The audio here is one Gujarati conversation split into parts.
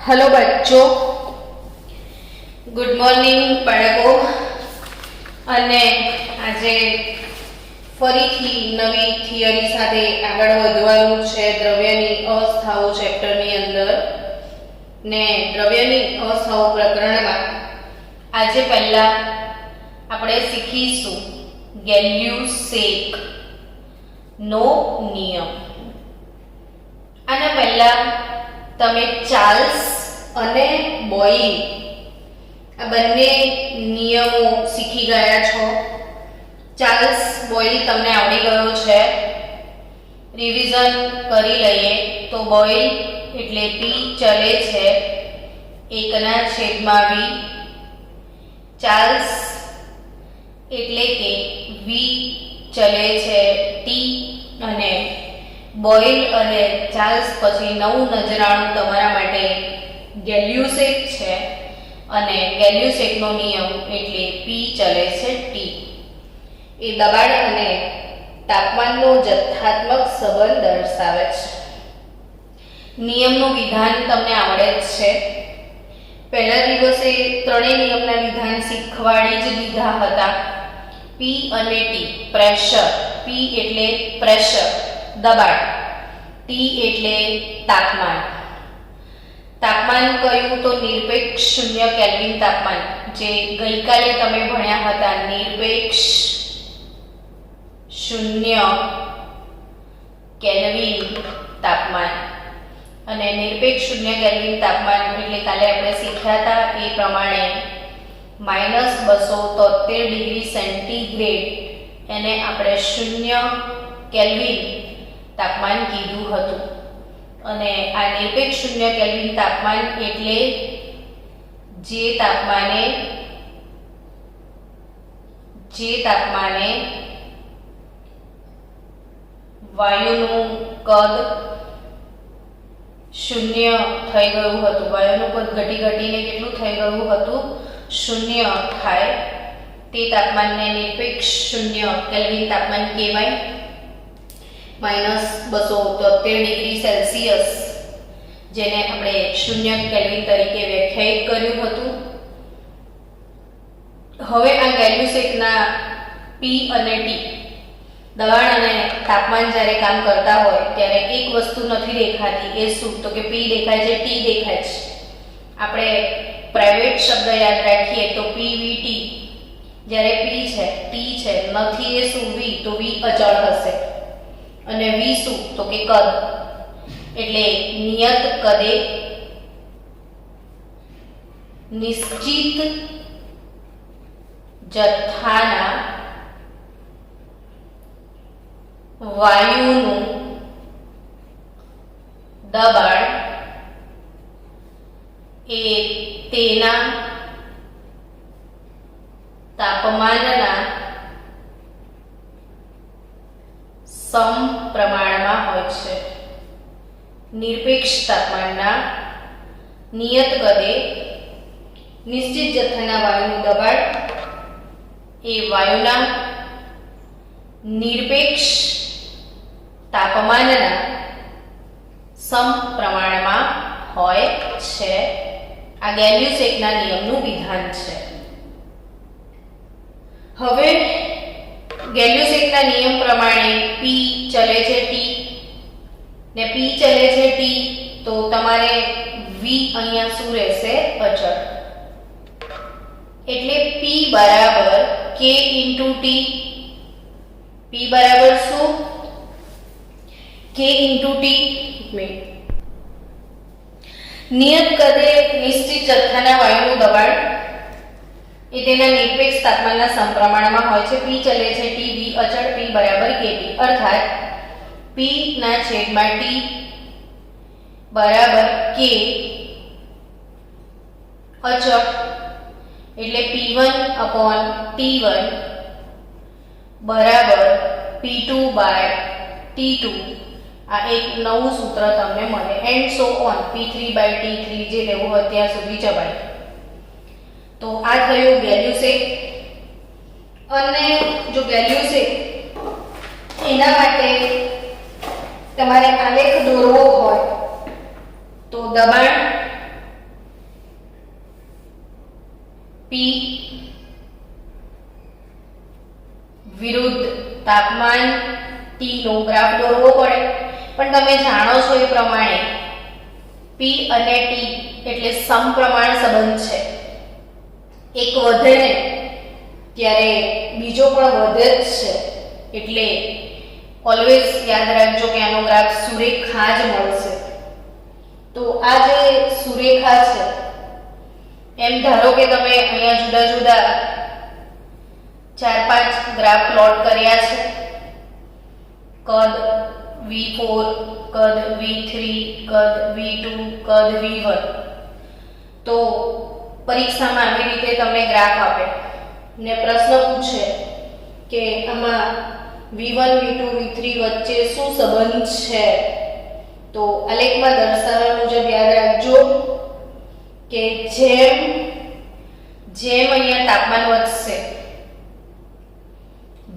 हेलो बच्चों, गुड मॉर्निंग बाळको। અને આજે ફરીથી નવી થિયરી સાથે આગળ વધવાનું છે દ્રવ્યની અવસ્થાઓ ચેપ્ટરની અંદર ને દ્રવ્યની અવસ્થાઓ પ્રકરણમાં આજે પહેલા આપણે શીખીશું ગેલ્યુસેક નો નિયમ। આના પહેલા તમે ચાર્લ્સ અને બોઇલ આ બંને નિયમો શીખી ગયા છો। ચાર્લ્સ બોઇલ તમને આવડી ગયો છે। રિવિઝન કરી લઈએ તો બોઇલ એટલે P ચલે છે 1/v, ચાર્લ્સ એટલે કે V ચલે છે T, અને બોઇલ અને ચાર્લ્સ પછી નવું નજરાણું તમારા માટે ગેલ્યુસેક છે, અને ગેલ્યુસેકનો નિયમ એટલે P ચલે છે T। એ દબાણ અને તાપમાનનો જથ્થાત્મક સંબંધ દર્શાવે છે। નિયમનું વિધાન તમને આવડે જ છે। પહેલા દિવસે ત્રણેય નિયમના વિધાન શીખવાડી જ દીધા હતા। P અને T પ્રેશર, P એટલે પ્રેશર દબાણ, T એટલે તાપમાન। તાપમાન કયું તો નિરપેક્ષ શૂન્ય કેલ્વિન તાપમાન, જે ગઈકાલે તમે ભણ્યા હતા। નિરપેક્ષ શૂન્ય કેલ્વિન તાપમાન, અને નિરપેક્ષ શૂન્ય કેલ્વિન તાપમાન એટલે કાલે આપણે શીખ્યા હતા એ પ્રમાણે -273 ડિગ્રી સેન્ટીગ્રેડ એને આપણે શૂન્ય કેલ્વિન તાપમાન કીધું હતું। અને આ નિરપેક્ષ શૂન્ય કેલ્વિન તાપમાન એટલે જે તાપમાને વાયુનું કદ શૂન્ય થઈ ગયું હતું। વાયુનું કદ ઘટીને કેટલું થઈ ગયું હતું? શૂન્ય થાય તે તાપમાનને નિરપેક્ષ શૂન્ય કેલ્વિન તાપમાન કહેવાય। -273 ડિગ્રી સેલ્સિયસ, જેને આપણે શૂન્ય કેલ્વિન તરીકે વ્યાખ્યાયિત કર્યું હતું। હવે આ ગેલ્યુસેકના P અને T દબાણ અને તાપમાન જ્યારે કામ કરતા હોય ત્યારે એક વસ્તુ નથી દેખાતી, એ શું? તો કે P દેખાય છે, T દેખાય છે। આપણે પ્રાઇવેટ શબ્દ યાદ રાખીએ તો PVT, જ્યારે P છે, T છે, નથી એ શું? V, તો V અચળ હશે। અને V શું? તો કે કદ, એટલે નિયત કદે નિશ્ચિત જથ્થાના વાયુનું દબાણ એ તેના તાપમાનના સમપ્રમાણમાં હોય છે। નિરપેક્ષ તાપમાનના નિયત કદે નિશ્ચિત જથ્થાના વાયુનું દબાણ એ વાયુના નિરપેક્ષ તાપમાનના સમપ્રમાણમાં હોય છે। આ ગેલ્યુસેકના નિયમનું વિધાન છે। હવે ગેલ્યુસેકના નિયમ પ્રમાણે P ચલે છે T, ને P ચલે છે T, તો તમારે V અહીંયા શું રહેશે? અચળ। એટલે P બરાબર K * T। P બરાબર શું? K * T। નિયત કદે નિશ્ચિત જથ્થાના વાયુનું દબાણ એ તેના નિરપેક્ષ તાપમાનના સમપ્રમાણમાં હોય છે। P ચલે છે T, V અચળ, P બરાબર KT, અર્થાત P ના છેદમાં T બરાબર K અચળ, એટલે P1/T1 બરાબર P2/T2। આ એક નવું સૂત્ર તમને મળે, એન્ડ સો ઓન, P3/T3 જે લેવું હોય ત્યાં સુધી જવાય। તો આ થયું ગેલ્યુસેક। અને જો ગેલ્યુસેક એના માટે તમારે આલેખ દોરવો હોય તો દબાણ P વિરુદ્ધ તાપમાન T નો ગ્રાફ દોરવો પડે, પણ તમે જાણો છો એ પ્રમાણે P અને T એટલે સમપ્રમાણ સંબંધ છે. એક વધે ને ત્યારે બીજો પણ વધે જ છે, એટલે ઓલવેઝ યાદ રાખજો કે આનો ગ્રાફ સુરેખા જ મળશે. તો આ જે સુરેખા છે, એમ ધારો કે તમે અહીંયા જુદા જુદા 4-5 ગ્રાફ પ્લોટ કર્યા છે. કદ V4, કદ V3, કદ V2, કદ V1. તો પરીક્ષામાં આવી રીતે તમને ગ્રાફ આપે ને પ્રશ્ન પૂછે કે આમાં V1, V2, V3 વચ્ચે શું સંબંધ છે. તો આલેખમાં દર્શાવ્યા મુજબ યાદ રાખજો કે જેમ અહીંયા તાપમાન વધશે,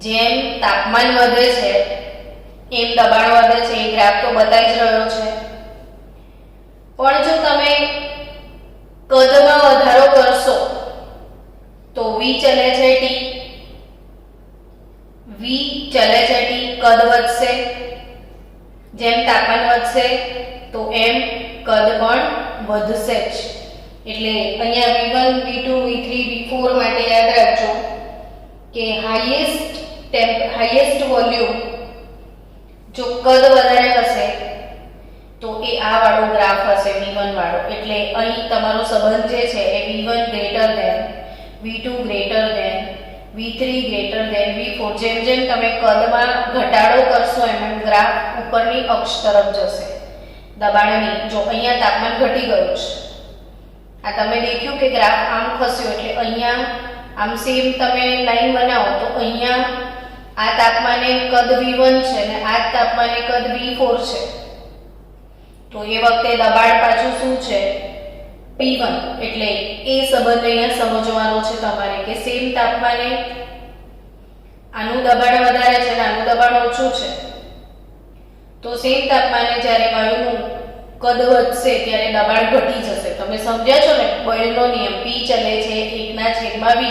જેમ તાપમાન વધે છે એમ દબાણ વધે છે. એ ગ્રાફ તો બતાવી જ રહ્યો છે. પણ જો તમે કદમાં વધારો કરશો તો V ચલે છે T, V ચલે છે T, કદ વધશે. જેમ તાપમાન વધશે તો એમ કદ પણ વધશે જ. એટલે અહીંયા V1, V2, V3, V4 માટે યાદ રાખજો કે હાઈએસ્ટ વોલ્યુમ જો કદ વધારે હશે તો એ આ વાળો ગ્રાફ હશે, V1 વાળો. એટલે અહીં તમારો સંબંધ જે છે એ V1 greater than V2 greater than V3 greater than V4. જેમ જેમ તમે કદમાં ઘટાડો કરશો એમ ગ્રાફ ઉપરની અક્ષ તરફ જશે દબાણની. જો અહીંયા તાપમાન ઘટી ગયું છે, આ તમે દેખ્યું કે ગ્રાફ આમ ખસ્યો, એટલે અહીંયા આમ સેમ તમે લાઈન બનાવો તો અહીંયા આ તાપમાને કદ V1 છે અને આ તાપમાને કદ V4 છે. તો એ વખતે દબાણ પાછું શું છે? P1. એટલે એ સંબંધ અહીંયા સમજવાનો છે તમારે કે સેમ તાપમાને આનું દબાણ વધારે છે અને આનું દબાણ ઓછું છે. તો સેમ તાપમાને જ્યારે વાયુનું કદ વધશે ત્યારે દબાણ ઘટી જશે. તમે સમજ્યા છો ને બોયલનો નિયમ, P ચલે છે 1/v.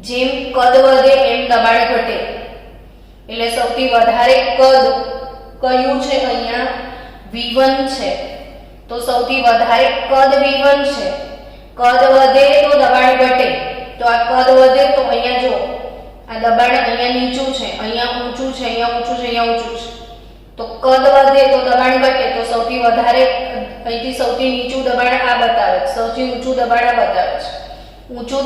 જેમ કદ વધે એમ દબાણ ઘટે. એટલે સૌથી વધારે કદ કયું છે? અહીંયા V1 છે. તો સૌથી વધારે કદ V1 છે. કદ વધે તો દબાણ ઘટે. તો આ કદ વધે તો અહીંયા જો આ દબાણ અહીંયા નીચું છે, અહીંયા ઊંચું છે, અહીંયા ઊંચું છે, અહીંયા ઊંચું છે. તો કદ વધે તો દબાણ ઘટે. તો સૌથી વધારે અહીંથી સૌથી નીચું દબાણ આ બતાવે છે, સૌથી ઊંચું દબાણ આ બતાવે છે. ઊંચું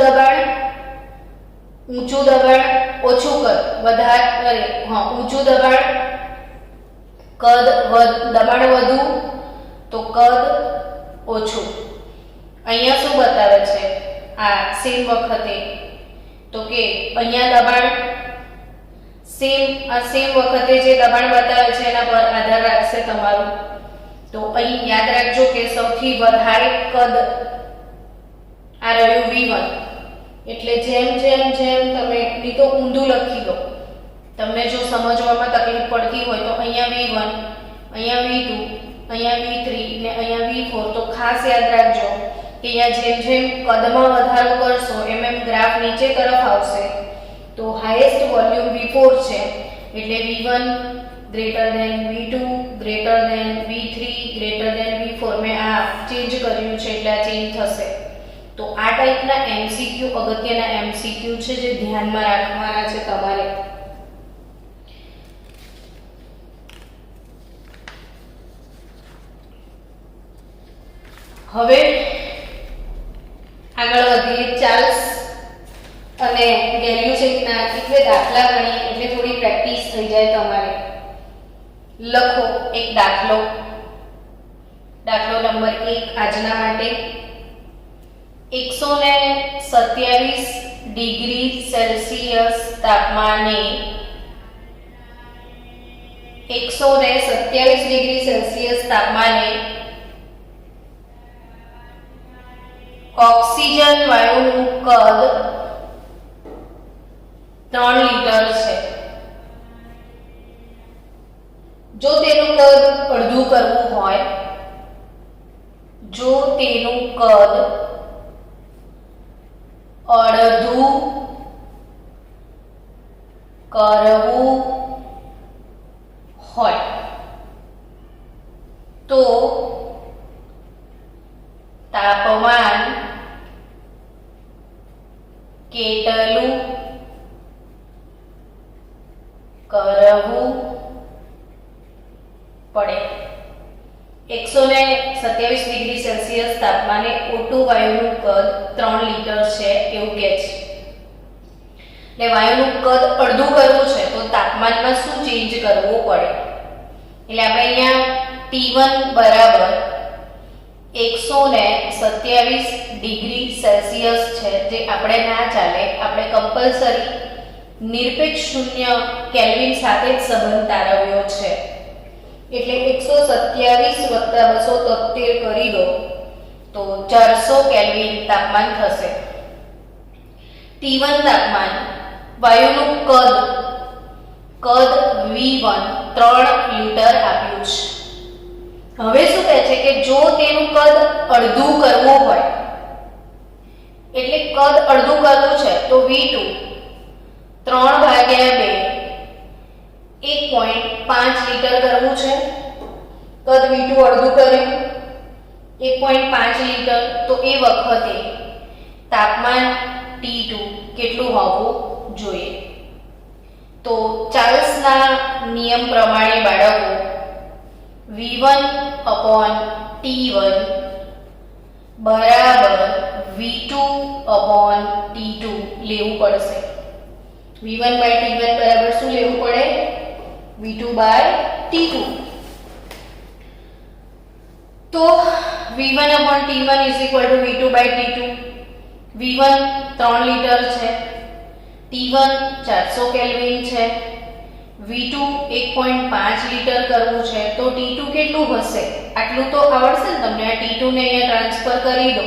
દબાણ ઓછું કદ વધારે, ઊંચું દબાણ દબાણ વધુ તો કદ ઓછું. અહીંયા શું બતાવે છે આ સેમ વખતે? તો કે અહીંયા દબાણ સેમ વખતે જે દબાણ બતાવે છે એના પર આધાર રાખશે તમારું. તો અહીં યાદ રાખજો કે સૌથી વધારે કદ આ રહ્યું V1. એટલે જેમ તમે નહીં તો ઊંધું લખી દો, તમને જો સમજવામાં તકલીફ પડતી હોય તો અહીંયા V1, અહીંયા V2, અહીંયા V3 ને અહીંયા V4. તો ખાસ યાદ રાખજો કે અહીંયા જેમ કદમાં વધારો કરશો એમ ગ્રાફ નીચે તરફ આવશે. તો હાઈએસ્ટ વોલ્યુમ V4 છે એટલે V1 greater than V2 greater than V3 greater than V4. મેં આ ચેન્જ કર્યું છે એટલે આ ચેન્જ થશે. તો આ ટાઈપના MCQ અગત્યના MCQ છે જે ધ્યાનમાં રાખવાના છે તમારે. હવે આગળ વધીએ ચાર્લ્સ અને ગેલ્યુસેકના એટલે દાખલા ગણીએ એટલે થોડી પ્રેક્ટિસ થઈ જાય તમારે. લખો એક દાખલો નંબર 1 આજના માટે. 127 ડિગ્રી સેલ્સિયસ તાપમાને 127 ડિગ્રી સેલ્સિયસ તાપમાને ઓક્સિજન વાયુનું કદ 3 લિટર છે. જો તેનું કદ અડધું કરવું હોય, જો તેનું કદ અડધું કરવું હોય તો તાપમાન કેટલું કરવું પડે? 127 ડિગ્રી સેલ્સિયસ તાપમાને O2 વાયુનું કદ 3 લીટર છે એવું કહે છે. એટલે વાયુનું કદ અડધું કરવું છે તો તાપમાનમાં શું ચેન્જ કરવું પડે? એટલે આપણે અહીંયા T1 બરાબર 127 ડિગ્રી સેલ્સિયસ છે જે આપણે ના ચાલે, આપણે કમ્પલસરી નિરપેક્ષ શૂન્ય કેલ્વિન સાથે જ સંબંધ તારવ્યો છે. એટલે 127 વત્તા 273 કરી દો તો 400 કેલ્વિન તાપમાન થશે. T1 તાપમાન, વાયુનું કદ V1 3 લીટર આપ્યું છે. હવે શું કહે છે કે જો તેનું કદ અડધું કરવું હોય, એટલે કદ અડધું કરવું છે તો V2 3/2 1.5 લીટર કરવું છે. કદ V2 અડધું કર્યું 1.5 લીટર, તો એ વખતે તાપમાન T2 કેટલું હોવું જોઈએ? તો ચાર્લ્સના નિયમ પ્રમાણે બાળકો V1/T1 બરાબર V2/T2 લેવું પડશે. V1/T1 બરાબર શું લેવું પડે? V2/T2. તો V1/T1 V2/T2. V1 3 લીટર છે, T1 400 કેલ્વિન છે, V2 1.5 લીટર કરવું છે તો T2 કેટલું હશે? આટલું તો આવડશે ને તમને. આ T2 ને અહીંયા ટ્રાન્સફર કરી દો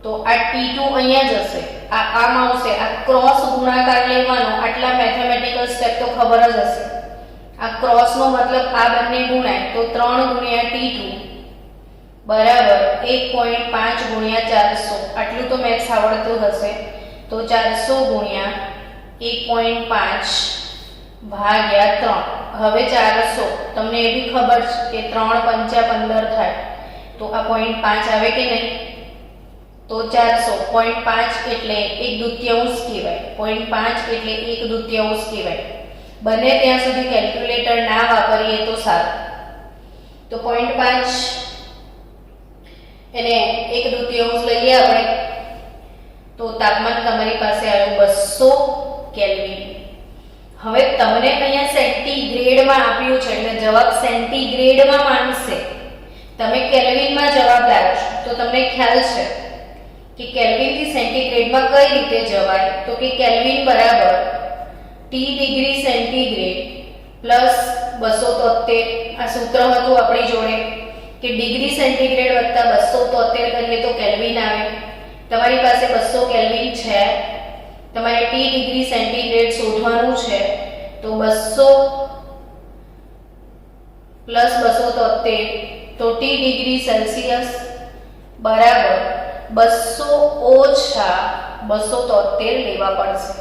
તો આ T2 અહીંયા જશે, આ આમ આવશે, આ ક્રોસ ગુણાકાર લેવાનો. આટલા મેથેમેટિકલ સ્ટેપ તો ખબર જ હશે. આ ક્રોસ નો મતલબ આ બંને ગુણાય તો 3 ગુણ્યા T2 બરાબર 1.5 ગુણ્યા 400. આટલું તો મેથ્સ આવડતું હશે. તો 400 ગુણ્યા 1.5 ભાગ્યા 3. હવે 400 તમને એ બી ખબર છે કે 3 પંચા 15 થાય તો આ 0.5 આવે કે નહીં? તો 400 0.5 એટલે 1/2 કહેવાય, 0.5 એટલે 1/2 કહેવાય. બને ત્યાં સુધી કેલ્ક્યુલેટર ના વાપરીએ તો સારું. તો 0.5 એને 1/2 લઈએ આપણે તો તાપમાન તમારી પાસે આવ્યું 200 કેલ્વિન. હવે તમને અહીંયા સેન્ટીગ્રેડમાં આપ્યું છે એટલે જવાબ સેન્ટીગ્રેડમાં માંગશે. તમે કેલ્વિનમાં જવાબ લાવશો તો તમને ખ્યાલ છે કે કેલ્વિન થી સેન્ટીગ્રેડમાં કઈ રીતે જવાય? તો કે કેલ્વિન બરાબર T ડિગ્રી સેન્ટીગ્રેડ પ્લસ 273. આ સૂત્ર હતું આપણી જોડે કે ડિગ્રી સેન્ટીગ્રેડ વત્તા 273 કરીએ તો કેલ્વિન આવે. તમારી પાસે 200 કેલ્વિન છે, તમારે T ડિગ્રી સેન્ટીગ્રેડ શોધવાનું છે તો 200 પ્લસ 273 તો T ડિગ્રી સેલ્સિયસ બરાબર 200 ઓછા 273 લેવા પડશે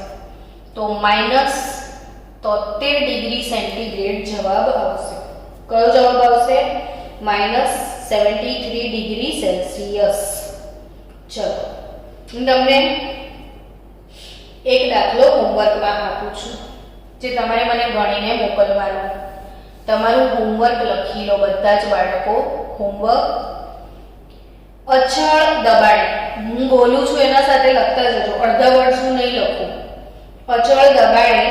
તો -73 ડિગ્રી સેન્ટીગ્રેડ જવાબ આવશે. કયો જવાબ આવશે? -73 ડિગ્રી સેલ્સિયસ. ચલો હું તમને એક દાખલો હોમવર્કમાં આપું છું જે તમારે મને ગણીને મોકલવાનો. તમારું હોમવર્ક લખી લો બધા જ બાળકો. હોમવર્ક અચળ દબાણે, હું બોલું છું એના સાથે લખતા જજો, અડધા વર્ડ શું નહીં લખું. અચળ દબાણે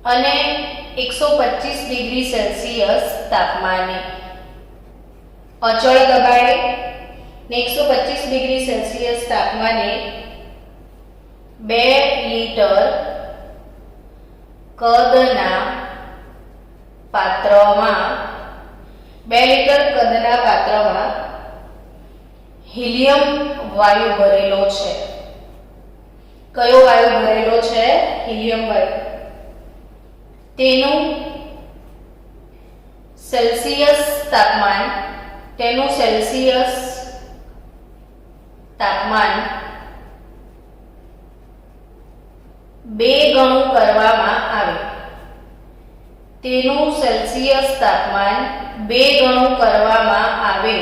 અને 125 ડિગ્રી સેલ્સિયસ તાપમાને, અચળ દબાણે ને 125 ડિગ્રી સેલ્સિયસ તાપમાને 2 લીટર કદના પાત્રમાં 2 લીટર કદના પાત્રમાં હિલિયમ વાયુ ભરેલો છે. કયો વાયુ ભરેલો છે? હિલિયમ વાયુ. તેનું સેલ્સિયસ તાપમાન 2 ગણું કરવામાં આવે, તેનું સેલ્સિયસ તાપમાન 2 ગણું કરવામાં આવે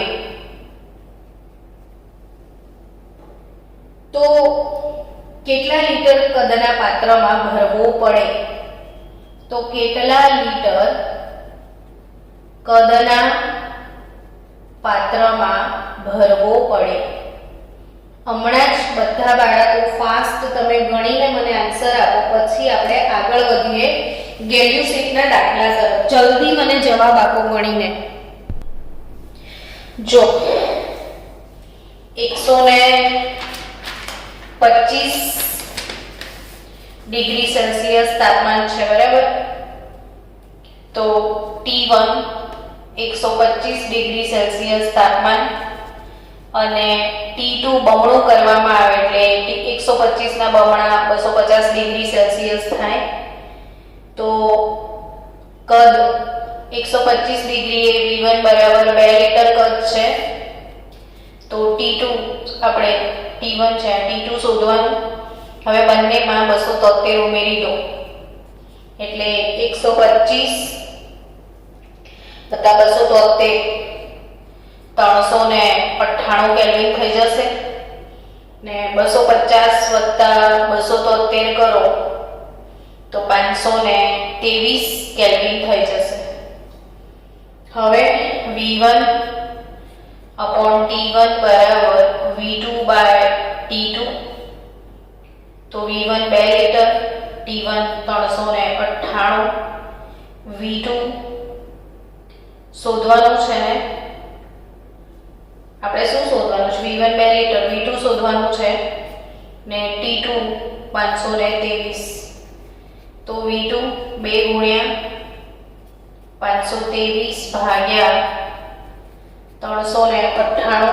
તો કેટલા લીટર કદના પાત્રમાં ભરવું પડે? તો કેટલા લીટર કદના પાત્રમાં ભરવો પડે? હમણાં જ બધા બાળકો ફાસ્ટ તમે ગણીને મને આન્સર આપો, પછી આપણે આગળ વધીએ ગેલ્યુસેટના દાખલા તરફ. જલ્દી મને જવાબ આપો ગણીને. જો 125 ડિગ્રી સેલ્સિયસ તાપમાન છે, બરાબર? તો T1 125 ડિગ્રી સેલ્સિયસ તાપમાન અને T2 બમણું કરવામાં આવે એટલે 125 ના બમણા 250 ડિગ્રી સેલ્સિયસ થાય. તો કદ 125 ડિગ્રી એ V1 બરાબર 2 લીટર કદ છે. તો T2 આપણે T1 છે, T2 શોધવાનું. હવે બંનેમાં 273 ઉમેરી દો એટલે 125 વત્તા 273 398 કેલ્વિન થઈ જશે ને 250 વત્તા 273 કરો તો 523 કેલ્વિન થઈ જશે. હવે V1 upon T1 બરાબર V2 by T2. તો V1 2 લીટર, T1 398, V2 શોધવાનું છે ને આપણે શું શોધવાનું છે? V1 2 લીટર, V2 શોધવાનું છે ને T2 523. તો V2 2 ગુણ્યા 523 ભાગ્યા 398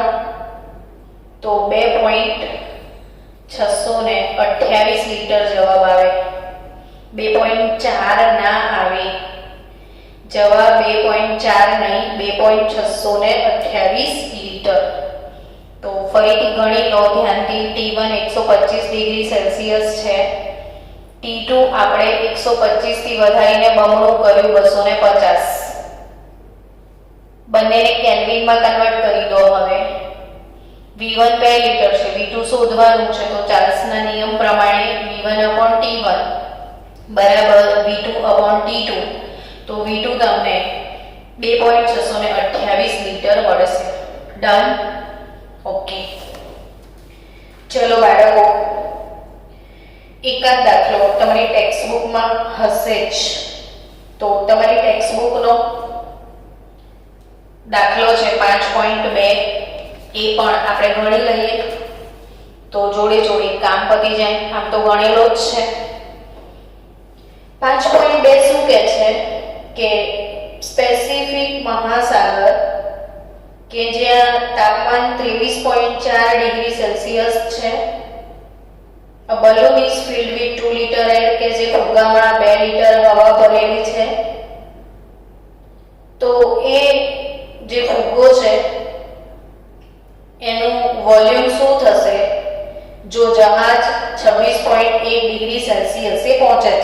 તો 2.628 લીટર જવાબ આવે. 2.4 ના આવે જવાબ, 2.4 નહીં 2.628 લીટર. તો ફરીથી ગણી લો ધ્યાનથી. T1 125 ડિગ્રી સેલ્સિયસ છે, T2 આપણે 125 થી વધારીને બમણું કર્યું 250. બંનેને કેલ્વિનમાં કન્વર્ટ કરી દો. હવે V1 2 લીટર છે, V2 શોધવાનું છે. તો ચાર્લ્સના નિયમ પ્રમાણે V1 upon T1 બરાબર V2 upon T2. તો V2 તમને 2.628 લીટર મળશે. ડન? ઓકે. ચલો બાળકો, એકાદ દાખલો તમારી ટેક્સ્ટબુકમાં હશે જ. તો તમારી ટેક્સ્ટબુકનો દાખલો છે 5.2, એ પણ આપણે ગણી લઈએ તો જોડે જોડે કામ પતી જાય. આમ તો ગણેલો જ છે. 5.2 શું કહે છે કે સ્પેસિફિક મહાસાગર કે જ્યાં તાપમાન 23.4 ડિગ્રી સેલ્સિયસ છે, a balloon is filled with 2 liter air કે જે ફુગ્ગામાં 2 લીટર હવા ભરેલી છે. તો એ જે ફુગ્ગો છે એનું વોલ્યુમ શું થશે જો જહાજ 26.1 ડિગ્રી સેલ્સિયસે પહોંચે છે?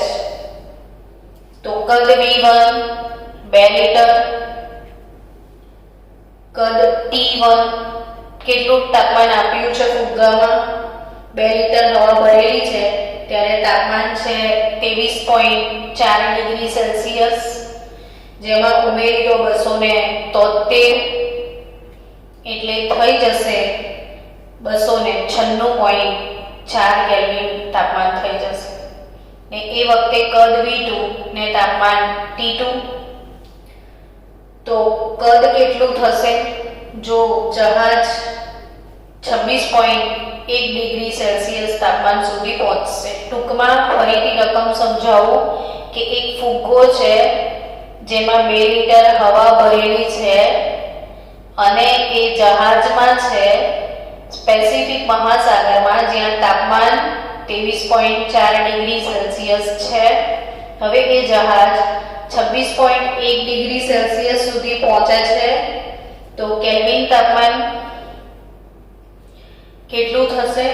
તો કદ V1 2 લીટર, કદ T1 કેટલું તાપમાન આપ્યું છે ફુગ્ગામાં 2 લીટર હવા ભરેલી છે ત્યારે તાપમાન છે 23.4 ડિગ્રી સેલ્સિયસ, જેમાં ઉમેરી દો 273 એટલે થઈ જશે 296.4 કેલ્વિન તાપમાન થઈ જશે. ને એ વખતે કદ V2 ને તાપમાન T2. તો કદ કેટલું થશે જો જહાજ 26.1 ડિગ્રી સેલ્સિયસ તાપમાન સુધી પહોંચશે? ટૂંકમાં ફરીથી રકમ સમજાવું કે એક ફુગ્ગો છે જેમાં 2 લીટર હવા ભરેલી છે અને એ જહાજમાં છે પેસિફિક મહાસાગરમાં જ્યાં તાપમાન 23.4 ડિગ્રી સેલ્સિયસ છે. હવે એ જહાજ 26.1 ડિગ્રી સેલ્સિયસ સુધી પહોંચે છે તો કેલ્વિન તાપમાન કેટલું થશે?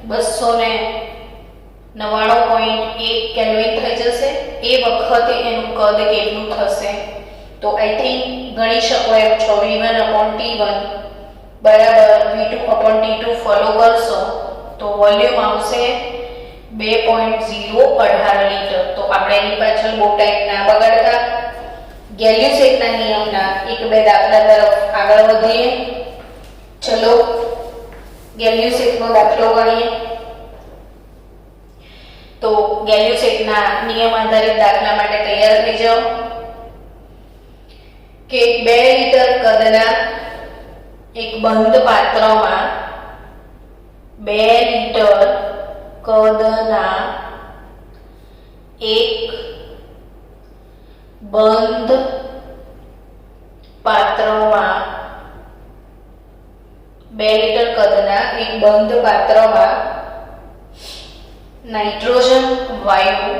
296.4 99.1 કેલ્વિન થઈ જશે. એ વખતે એનું કદ કેટલું થશે? તો આઈ થિંક ગણી શકો એમ છો. V1/T1 બરાબર V2/T2 ફોલો કરશો તો વોલ્યુમ આવશે 2.018 લીટર. તો આપણે એની પાછળ બહુ ટાઈમ ના બગાડતા ગેલ્યુસેકના નિયમના એક બે દાખલા તરફ આગળ વધીએ. ચલો ગેલ્યુસેકનો દાખલો ગણીએ. તો ગેલ્યુસેકના નિયમ આધારિત દાખલા માટે તૈયાર થઈ જાઓ કે 2 લીટર કદના એક બંધ પાત્રમાં 2 લીટર કદના એક બંધ પાત્રમાં 2 લીટર કદના એક બંધ પાત્રમાં નાઇટ્રોજન વાયુ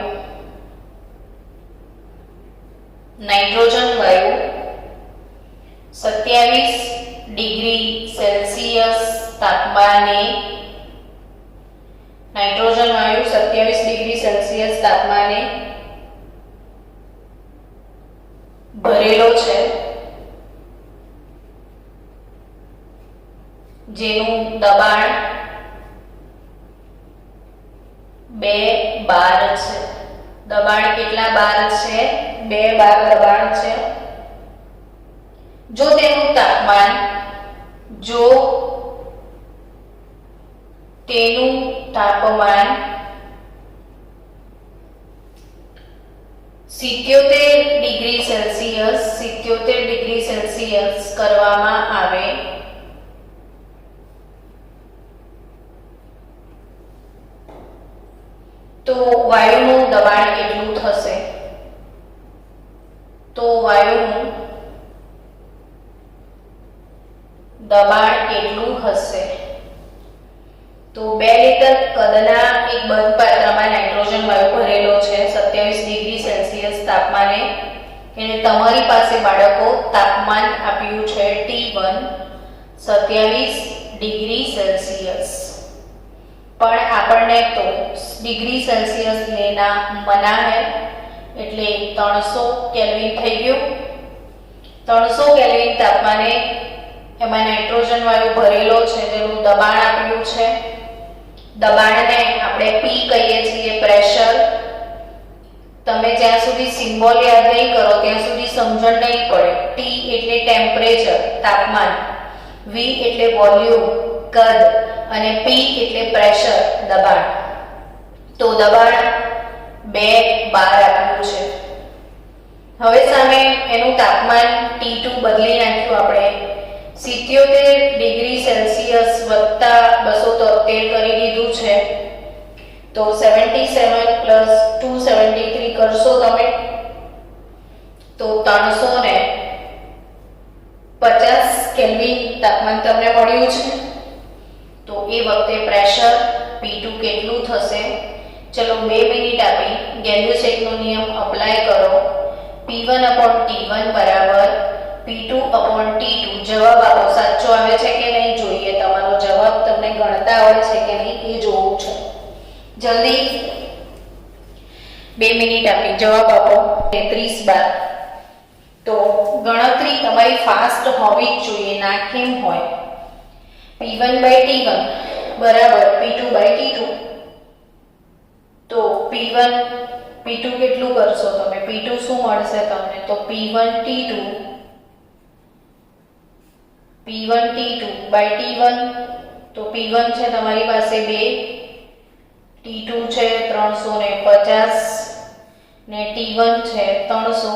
27 ડિગ્રી સેલ્સિયસ તાપમાને નાઇટ્રોજન વાયુ 27 ડિગ્રી સેલ્સિયસ તાપમાને ભરેલો છે, જેનું દબાણ 2 બાર છે. દબાણ કેટલા બાર છે? 2 બાર દબાણ છે. જો તેનું તાપમાન 77 ડિગ્રી સેલ્સિયસ કરવામાં આવે તો વાયુનું દબાણ કેટલું થશે? તો વાયુનું દબાણ કેટલું હશે? તો 2 લીટર કદના એક બંધ પાત્રમાં નાઇટ્રોજન વાયુ ભરેલો છે 27 ડિગ્રી સેલ્સિયસ તાપમાને. એને તમારી પાસે બાળકો તાપમાન આપ્યું છે T1 27 ડિગ્રી સેલ્સિયસ. પણ આપણને તો ડિગ્રી સેલ્સિયસ લેના મના है, એટલે 300 કેલ્વિન થઈ ગયું. 300 કેલ્વિન તાપમાને એમાં નાઇટ્રોજન વાયુ ભરેલો છે, જેનું દબાણ આપ્યું છે. દબાણને આપણે P કહીએ છીએ, પ્રેશર. તમે જ્યાં સુધી સિમ્બોલ યાદ નહીં કરો ત્યાં સુધી સમજણ નહીં પડે. T એટલે ટેમ્પરેચર, તાપમાન, V એટલે વોલ્યુમ, કદ, અને P એટલે પ્રેશર, દબાણ. તો દબાણ 2 બાર આપ્યું છે. હવે સામે એનું તાપમાન T2 બદલી નાખ્યું આપણે. 77 ડિગ્રી સેલ્સિયસ વત્તા 273 કરી દીધું છે. તો 77 પ્લસ 273 કરશો તમે તો 350 કેલ્વિન તાપમાન તમને મળ્યું છે. તો એ વખતે પ્રેશર P2 કેટલું થશે? ચલો 2 મિનિટ આપી ગેલ્યુસેકનો નિયમ અપ્લાય કરો. P1/T1 બરાબર P2/T2. જવાબ આપો. સાચો આવે છે કે નહીં જોઈએ. તમારો જવાબ તમને ગણતા આવડે છે કે નહીં એ જોવું છે. જલ્દી 2 મિનિટ આપી જવાબ આપો. 33 બાર. તો ગણતરી તમારી ફાસ્ટ હોવી જ જોઈએ, ના કેમ હોય. P1/T1 બરાબર P2/T2. તો P2 કેટલું કરશો તમે? P2 શું મળશે તમને? તો P1/T2 T1. તો P1 છે તમારી પાસે 2, T2 છે 350 ને T1 છે 300.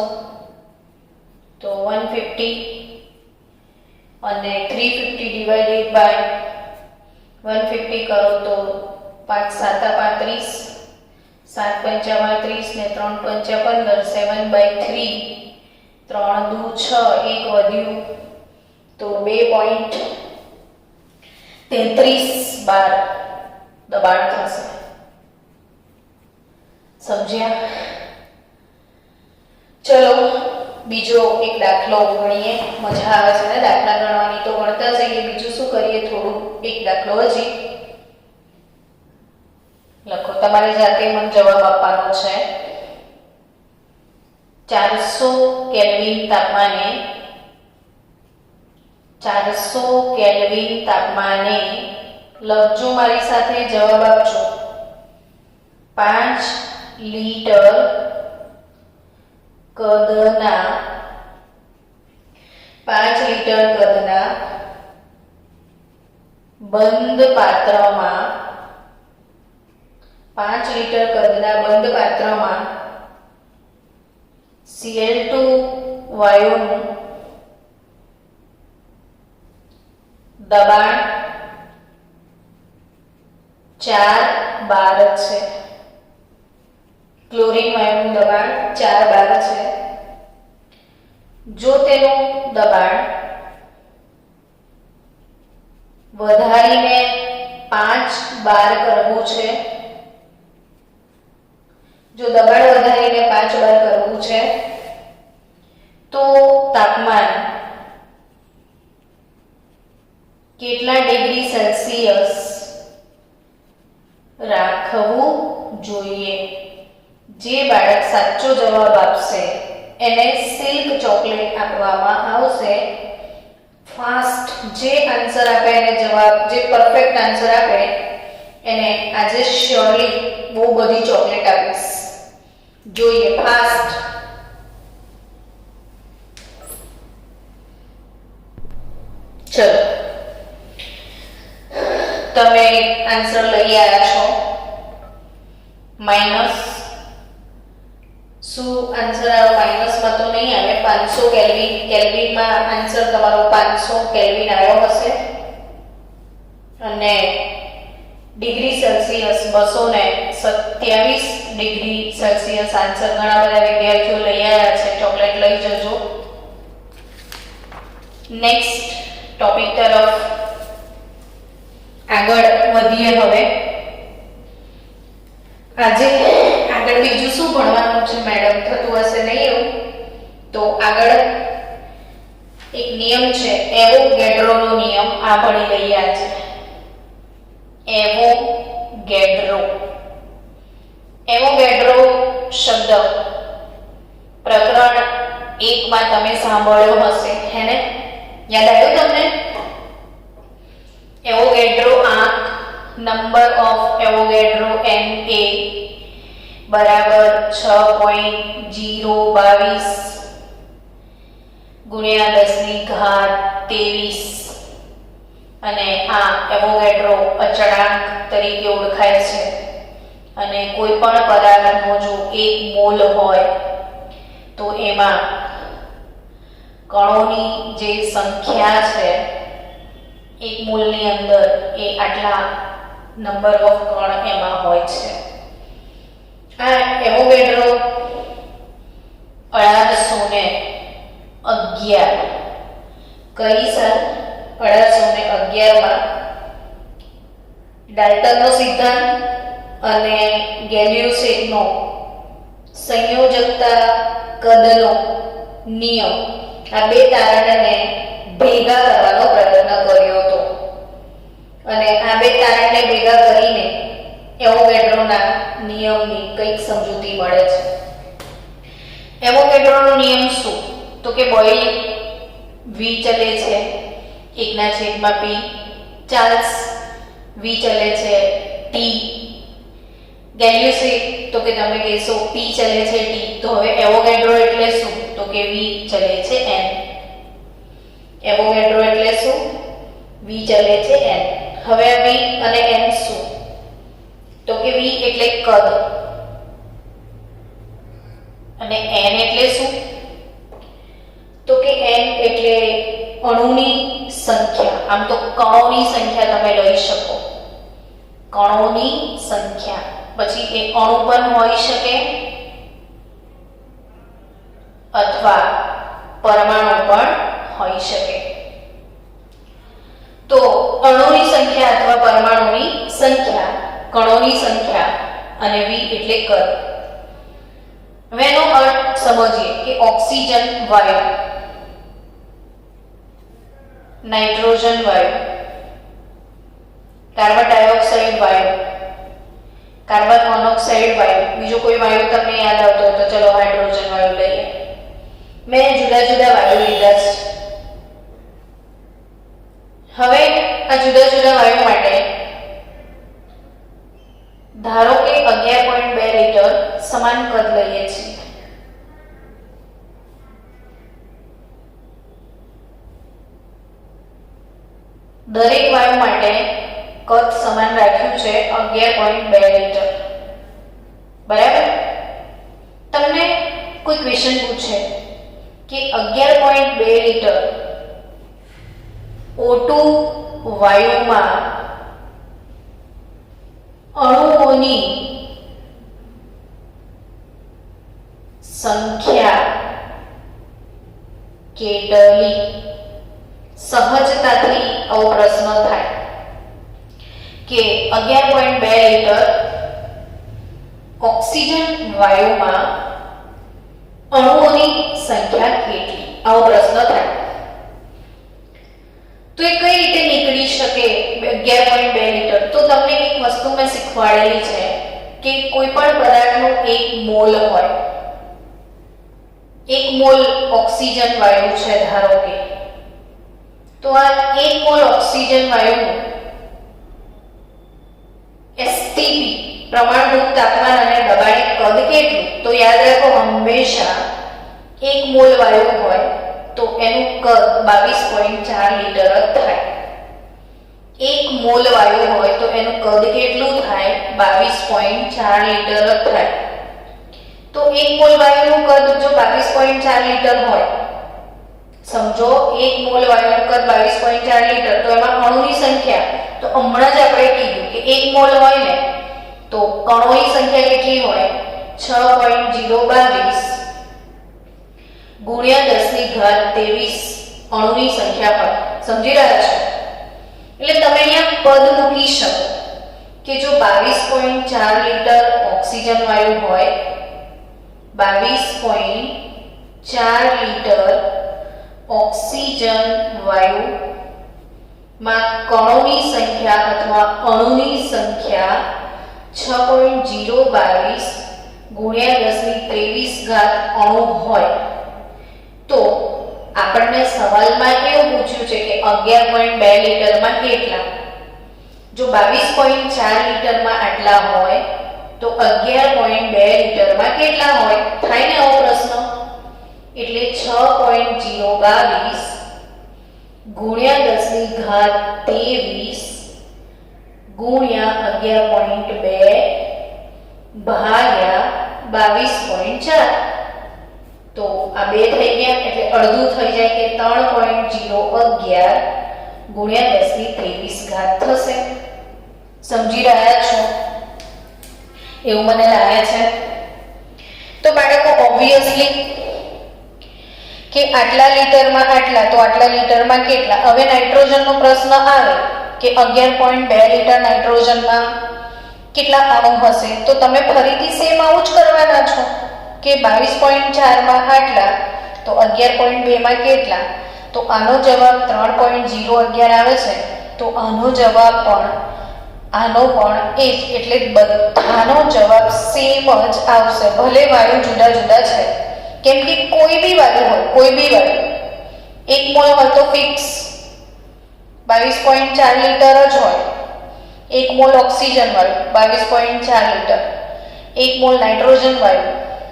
તો 150 અને 350 ડિવાઇડેડ બાય 150 કરો તો 5 7 35, 7 5 30 ને 3 5 15, 7/3, 3 દુ 6, 1 વધ્યું તો 2.33 બાર દબાણ થશે. સમજ્યા? ચલો બીજો એક દાખલો ગણીએ. મજા આવે છે ને દાખલા ગણવાની, તો ગણતા જઈએ. બીજું શું કરીએ? થોડું એક દાખલો હજી. લખો, તમારે જાતે મને જવાબ આપવાનો છે. 400 કેલ્વિન તાપમાને 400 કેલ્વિન તાપમાને લખજો, મારી સાથે જવાબ આપજો. 5 લીટર કદના 5 લીટર કદના બંધ પાત્રમાં 5 લીટર કદના બંધ પાત્રમાં Cl2 વાયુનું દબાણ 4 બાર છે. ક્લોરીન વાયુનું દબાણ 4 બાર છે. જો તેનું દબાણ વધારીને 5 બાર કરવું છે, જો દબાણ વધારીને 5 બાર કરવું છે, તો તાપમાન કેટલા ડિગ્રી સેલ્સિયસ રાખવું જોઈએ? જે બાળક સાચો જવાબ આપશે એને સિલ્ક ચોકલેટ આપવામાં આવશે. ફાસ્ટ જે આન્સર આપે એને જવાબ, જે પરફેક્ટ આન્સર આપે એને આજે શ્યોરલી બહુ બધી ચોકલેટ આપીશ. જોઈએ ફાસ્ટ. ચલો, તમે આન્સર લઈ આવ્યા છો. માઇનસ શું આન્સર આવ્યો? માઇનસમાં તો નહીં આવે. 500 કેલ્વિન, કેલ્વિનમાં આન્સર તમારો 500 કેલ્વિન આવ્યો હશે. અને degree Celsius 227 degree Celsius answer ઘણા બધા વિદ્યાર્થીઓ લઈ આવ્યા છે. ચોકલેટ લઈ જજો. નેક્સ્ટ ટોપિક તરફ આગળ વધીએ. હવે આજે આગળ બીજું શું ભણવાનું છે મેડમ? થતું હશે નહીં એવું? તો આગળ એક નિયમ છે, એવોગેડ્રોનો નિયમ. આ ભણી લઈએ આજે. એવોગેડ્રો શબ્દ પ્રકરણ 1 માં તમે સાંભળ્યો હશે, હે ને? યાદ આવ્યું તમને? એવોગેડ્રો આંક, નંબર ઓફ એવોગેડ્રો Na બરાબર 6.022 ગુણ્યા 10⁻23 અને આ એવોગેડ્રો અચળાંક તરીકે ઓળખાય છે. અને કોઈ પણ પદાર્થનો જો 1 મોલ હોય તો એમાં કણોની જે સંખ્યા છે, 1 મોલની અંદર એ આટલા નંબર ઓફ કણ એમાં હોય છે. આ એવોગેડ્રો 1811 કઈ સાલ? 1811 માં ડાલ્ટનનો સિદ્ધાંત અને ગેલિયોસેટનો સંયોજકતા કદનો નિયમ, આ બે તારણને ભેગા કરવાનો પ્રયત્ન કર્યો હતો. અને આ બે તારણને ભેગા કરીને એવોગેડ્રોના નિયમની કંઈક સમજૂતી મળે છે. એવોગેડ્રોનો નિયમ શું? તો કે બોઇલિંગ V ચલે છે 1/P, ચાર્લ્સ V ચલે છે T, ગેલિયોસેટ તો કે તમે કહેશો P ચલે છે T. તો હવે એવોગેડ્રો એટલે શું? તો કે V ચલે છે N. એવોગેડ્રો એટલે શું? V ચલે છે N. હવે V અને N શું? તો કે V એટલે કદ અને N એટલે શું? તો કે N એટલે અણુની સંખ્યા. આમ તો કણોની સંખ્યા તમે લઈ શકો, કણોની સંખ્યા. પછી એ અણુ પણ હોઈ શકે અથવા પરમાણુ પણ હોઈ શકે. તો અણુની સંખ્યા અથવા પરમાણુની સંખ્યા, કણોની સંખ્યા અને V એટલે કદ. હવે એનો અર્થ સમજીએ કે ઓક્સિજન વાયુ, નાઇટ્રોજન વાયુ, કાર્બન ડાયોક્સાઇડ વાયુ, કાર્બન મોનોક્સાઇડ વાયુ, બીજો કોઈ વાયુ તમને યાદ આવતો હોય તો ચલો હાઇડ્રોજન વાયુ લઈએ. મેં જુદા જુદા વાયુ લીધા છે. હવે આ જુદા જુદા વાયુ માટે ધારો કે 11.2 લીટર સમાન કદ લઈએ છીએ. દરેક વાયુ માટે કદ સમાન રાખ્યું છે 11.2 લીટર. બરાબર. તમને કોઈ ક્વેશ્ચન પૂછે કે 11.2 લીટર O2 વાયુમાં અણુઓની સંખ્યા કેટલી? સહજતાથી આવો પ્રશ્ન થાય કે 11.2 લીટર ઓક્સિજન વાયુમાં અણુઓની સંખ્યા કેટલી? આવો પ્રશ્ન થાય. તો એ કઈ રીતે નીકળી શકે 11.2 લીટર? તો તમને એક વસ્તુ મેં શીખવાડેલી છે કે કોઈ પણ પદાર્થનો 1 મોલ હોય. 1 મોલ ઓક્સિજન વાયુ છે ધારો કે, તો આ 1 મોલ ઓક્સિજન વાયુનું STP પ્રમાણભૂત તાપમાન અને દબાણે કદ કેટલું? તો યાદ રાખો, હંમેશા 1 મોલ વાયુ હોય તો એનું કદ 22.4 લીટર જ થાય. 1 મોલ વાયુ હોય તો એનું કદ કેટલું થાય? 22.4 લીટર જ થાય. તો 1 મોલ વાયુનું કદ જો 22.4 લીટર હોય, સમજો 1 મોલ વાયુનું કદ 22.4 લીટર, તો એમાં અણુની સંખ્યા, તો હમણાં જ આપણે કીધું કે 1 મોલ હોય ને તો કણોની સંખ્યા કેટલી હોય? 6.022 ગુણ્યા 1023 અણુની સંખ્યા હોય. સમજી રહ્યા છો? એટલે તમે અહીંયા પદ મૂકી શકો કે જો 22.4 લીટર ઓક્સિજન વાયુ હોય, 22.4 લીટર ઓક્સિજન વાયુ માં કણોની સંખ્યા અથવા અણુની સંખ્યા 6.022 ગુણ્યા 1023 અણુ હોય, તો આપણને સવાલમાં એવું પૂછ્યું છે કે 11.2 લીટરમાં કેટલા? જો 22.4 લીટરમાં આટલા હોય તો 11.2 લીટરમાં કેટલા હોય? થાય ને આવો પ્રશ્ન. એટલે 6.022 ગુણ્યા 1023 ગુણ્યા 11.2 ભાગ્યા 22.4. તો આ 2 થઈ ગયા એટલે અડધું થઈ જાય કે 3.011 ગુણ્યા 1023 થશે. સમજી રહ્યા છો? એવું મને લાગે છે. તો બાળકો ઓબ્વિયસલી કે આટલા લીટરમાં આટલા, તો આટલા લીટરમાં કેટલા? હવે નાઇટ્રોજનનો પ્રશ્ન આવે કે 11.2 લીટર નાઇટ્રોજનમાં કેટલા અણુ હશે? તો તમે ફરીથી સેમ આવું જ કરવાના છો કે 22.4 માં આટલા, તો 11.2 માં કેટલા? તો આનો જવાબ 3.011 આવે છે. તો આનો જવાબ પણ એ જ, એટલે બધાનો જવાબ સેમ જ આવશે, ભલે વાયુ જુદા જુદા છે. કેમ કે કોઈ બી વાયુ 1 મોલ હોય તો ફિક્સ 22.4 લીટર જ હોય. 1 મોલ ઓક્સિજન વાયુ 22.4 લીટર, 1 મોલ નાઇટ્રોજન વાયુ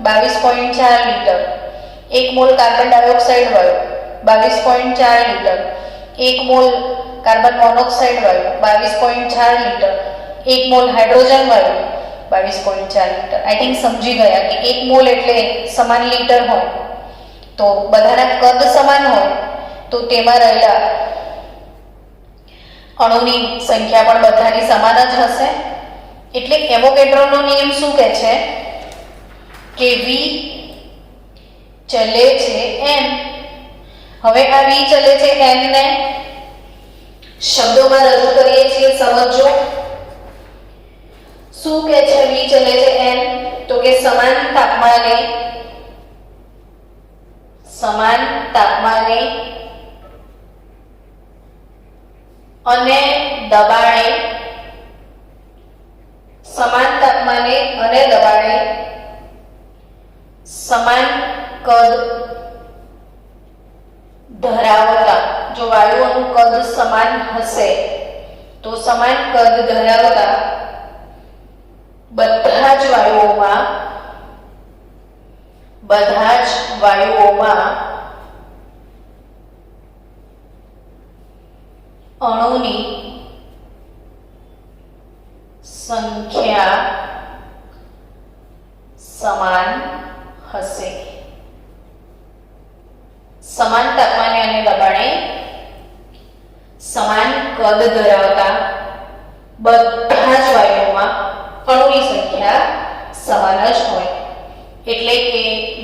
22.4 લીટર, 1 મોલ કાર્બન ડાયોક્સાઇડ વાયુ 22.4 લીટર, 1 મોલ કાર્બન મોનોક્સાઇડ વાયુ 22.4 લીટર, 1 મોલ હાઇડ્રોજન વાયુ 22.4 લીટર. આઈ થિંક સમજી ગયા કે 1 મોલ એટલે સમાન લીટર હોય, તો બધાના કદ સમાન હોય તો તેમાં રહેલા અણુની સંખ્યા પણ બધાની સમાન જ હશે. એટલે એવોગેડ્રોનો નિયમ શું કહે છે કે V ચલે છે n. હવે આ V ચલે છે n ને શબ્દોમાં રજૂ કરીએ છીએ. સમજો શું કહે છે V ચલે છે n? તો કે સમાન તાપમાને અને દબાણે સમાન તાપમાને તાપમાને અને દબાણે સમાન કદ ધરાવતા, જો વાયુઓનું કદ સમાન હશે તો સમાન કદ ધરાવતા બધા જ વાયુઓમાં અણુની સંખ્યા સમાન હશે. સમાન તાપમાને અને દબાણે સમાન કદ ધરાવતા બધા જ વાયુઓમાં અણુની સંખ્યા સમાન જ હોય. એટલે કે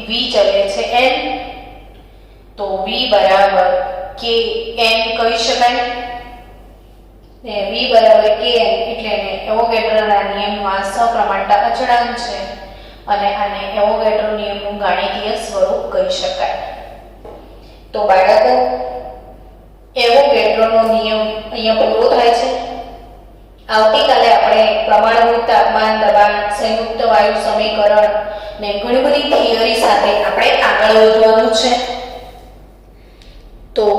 V ચલે છે n, તો V બરાબર Kn કહી શકાય. ને V બરાબર Kn એટલે એવોગેડ્રોના નિયમમાં સપ્રમાણતા અચળાંક છે અને આને એવોગેડ્રો નિયમનું ગાણિતીય સ્વરૂપ કહી શકાય. તો બાળકો, એવોગેડ્રોનો નિયમ અહીંયા પૂરો થાય છે. આવતીકાલે આપણે પ્રમાણભૂત તાપમાન, દબાણ, સંયુક્ત વાયુ સમીકરણ ને ઘણી બધી થિયરી સાથે આપણે આગળ વધવાનું છે. તો